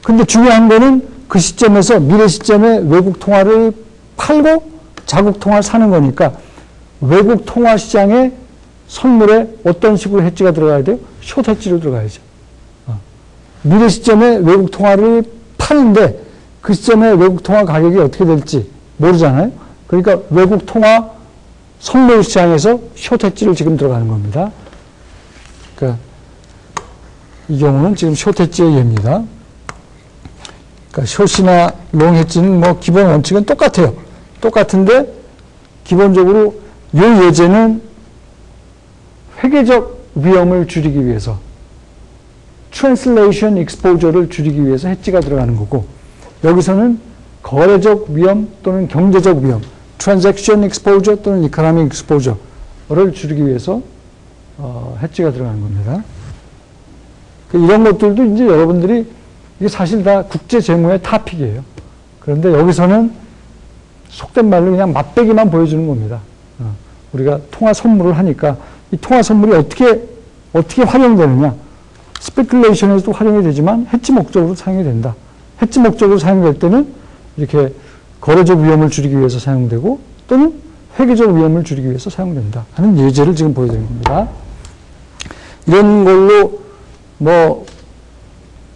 근데 중요한 거는 그 시점에서 미래 시점에 외국 통화를 팔고 자국 통화를 사는 거니까 외국 통화 시장에 선물에 어떤 식으로 해지가 들어가야 돼요? 숏 해지로 들어가야죠. 미래 시점에 외국 통화를 파는데 그 시점에 외국 통화 가격이 어떻게 될지 모르잖아요. 그러니까 외국 통화 선물 시장에서 숏 해지를 지금 들어가는 겁니다. 그러니까 이 경우는 지금 숏 해지의 예입니다. 그러니까 숏이나 롱 해지는 뭐 기본 원칙은 똑같아요. 똑같은데 기본적으로 이 예제는 회계적 위험을 줄이기 위해서 translation exposure를 줄이기 위해서 해지가 들어가는 거고, 여기서는 거래적 위험 또는 경제적 위험, transaction exposure 또는 economic exposure를 줄이기 위해서 해지가 들어가는 겁니다. 이런 것들도 이제 여러분들이 이게 사실 다 국제 재무의 타픽이에요. 그런데 여기서는 속된 말로 그냥 맛배기만 보여주는 겁니다. 우리가 통화 선물을 하니까 이 통화 선물이 어떻게 활용되느냐. 스페큘레이션에서도 활용이 되지만 해지 목적으로 사용이 된다. 해지 목적으로 사용될 때는 이렇게 거래적 위험을 줄이기 위해서 사용되고 또는 회계적 위험을 줄이기 위해서 사용된다 하는 예제를 지금 보여드린 겁니다. 이런 걸로 뭐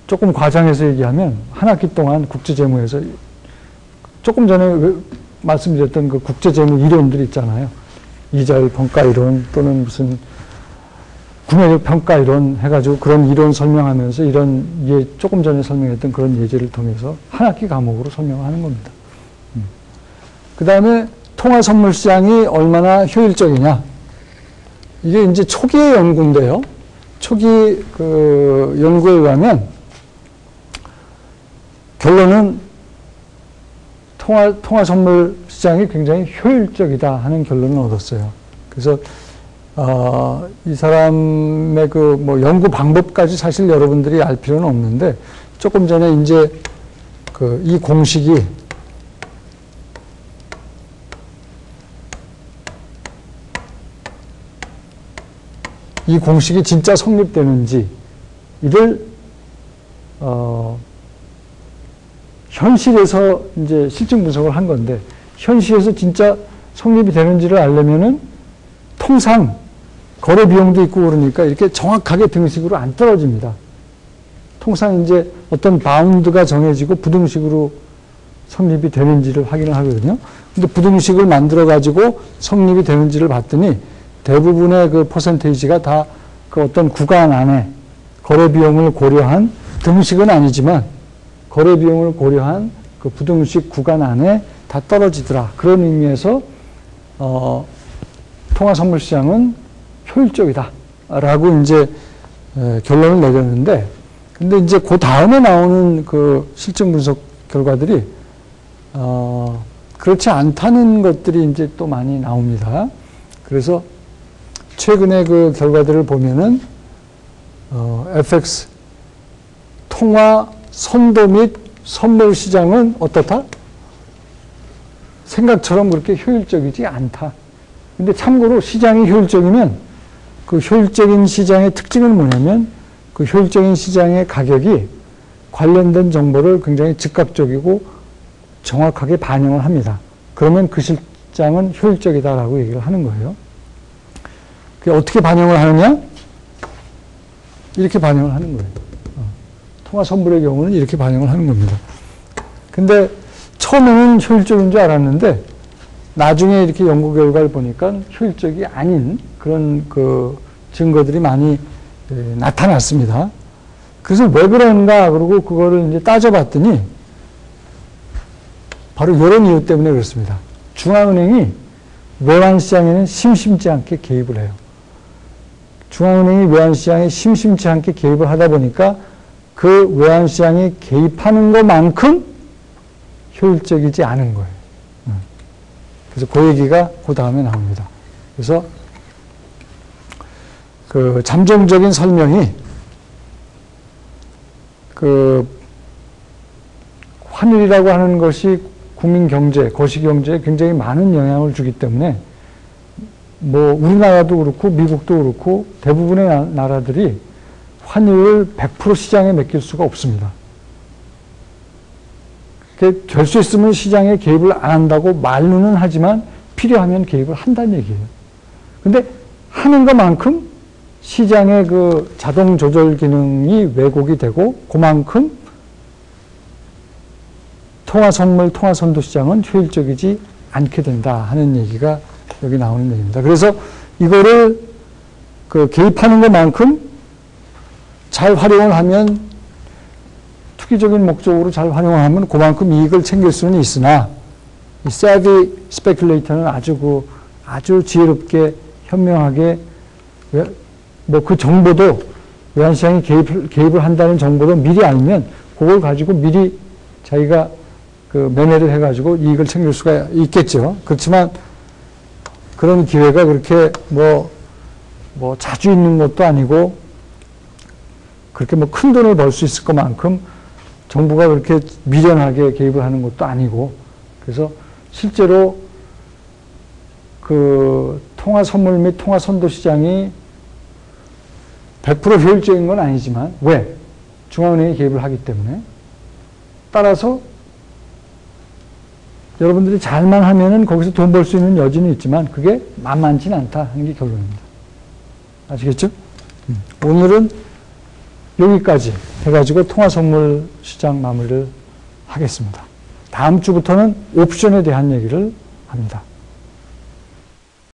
조금 과장해서 얘기하면 한 학기 동안 국제재무에서 조금 전에 말씀드렸던 그 국제재무 이론들 있잖아요. 이자율 평가 이론 또는 무슨 구매력 평가 이론 해가지고 그런 이론 설명하면서 이런 조금 전에 설명했던 그런 예제를 통해서 한 학기 과목으로 설명하는 겁니다. 그 다음에 통화 선물 시장이 얼마나 효율적이냐. 이게 이제 초기의 연구인데요. 초기 그 연구에 의하면 결론은 통화 선물 시장이 굉장히 효율적이다 하는 결론을 얻었어요. 그래서 이 사람의 그 뭐 연구 방법까지 사실 여러분들이 알 필요는 없는데 조금 전에 이제 그 이 공식이 진짜 성립되는지 이를 현실에서 이제 실증 분석을 한 건데 현실에서 진짜 성립이 되는지를 알려면은 통상 거래 비용도 있고 그러니까 이렇게 정확하게 등식으로 안 떨어집니다. 통상 이제 어떤 바운드가 정해지고 부등식으로 성립이 되는지를 확인을 하거든요. 근데 부등식을 만들어 가지고 성립이 되는지를 봤더니 대부분의 그 퍼센테이지가 다 그 어떤 구간 안에 거래 비용을 고려한 등식은 아니지만 거래 비용을 고려한 그 부등식 구간 안에 다 떨어지더라. 그런 의미에서 통화 선물 시장은 효율적이다. 라고 이제 결론을 내렸는데, 근데 이제 그 다음에 나오는 그 실증 분석 결과들이 그렇지 않다는 것들이 이제 또 많이 나옵니다. 그래서 최근에 그 결과들을 보면은 FX 통화 선도 및 선물 시장은 어떻다? 생각처럼 그렇게 효율적이지 않다. 근데 참고로 시장이 효율적이면 그 효율적인 시장의 특징은 뭐냐면 그 효율적인 시장의 가격이 관련된 정보를 굉장히 즉각적이고 정확하게 반영을 합니다. 그러면 그 시장은 효율적이다라고 얘기를 하는 거예요. 그게 어떻게 반영을 하느냐? 이렇게 반영을 하는 거예요. 통화 선물의 경우는 이렇게 반영을 하는 겁니다. 근데 처음에는 효율적인 줄 알았는데 나중에 이렇게 연구 결과를 보니까 효율적이 아닌 그런 그 증거들이 많이 나타났습니다. 그래서 왜 그런가 그러고 그거를 이제 따져봤더니 바로 이런 이유 때문에 그렇습니다. 중앙은행이 외환시장에는 심심치 않게 개입을 해요. 중앙은행이 외환시장에 심심치 않게 개입을 하다 보니까 그 외환시장에 개입하는 것만큼 효율적이지 않은 거예요. 그래서 그 얘기가 그 다음에 나옵니다. 그래서 그 잠정적인 설명이 그 환율이라고 하는 것이 국민 경제, 거시 경제에 굉장히 많은 영향을 주기 때문에 뭐 우리나라도 그렇고 미국도 그렇고 대부분의 나라들이 환율을 100% 시장에 맡길 수가 없습니다. 될 수 있으면 시장에 개입을 안 한다고 말로는 하지만 필요하면 개입을 한다는 얘기예요. 근데 하는 것만큼 시장의 그 자동 조절 기능이 왜곡이 되고 그만큼 통화선물, 통화선도 시장은 효율적이지 않게 된다 하는 얘기가 여기 나오는 얘기입니다. 그래서 이거를 그 개입하는 것만큼 잘 활용을 하면 투기적인 목적으로 잘 활용을 하면 그만큼 이익을 챙길 수는 있으나 이 savvy speculator는 아주 지혜롭게 현명하게 뭐 그 정보도 외환시장에 개입을 한다는 정보도 미리 알면 그걸 가지고 미리 자기가 그 매매를 해가지고 이익을 챙길 수가 있겠죠. 그렇지만 그런 기회가 그렇게 뭐 자주 있는 것도 아니고 그렇게 뭐 큰 돈을 벌 수 있을 것만큼 정부가 그렇게 미련하게 개입을 하는 것도 아니고 그래서 실제로 그 통화 선물 및 통화 선도 시장이 100% 효율적인 건 아니지만 왜? 중앙은행이 개입을 하기 때문에 따라서 여러분들이 잘만 하면은 거기서 돈 벌 수 있는 여지는 있지만 그게 만만치는 않다 하는 게 결론입니다. 아시겠죠? 오늘은 여기까지 해가지고 통화선물 시장 마무리를 하겠습니다. 다음 주부터는 옵션에 대한 얘기를 합니다.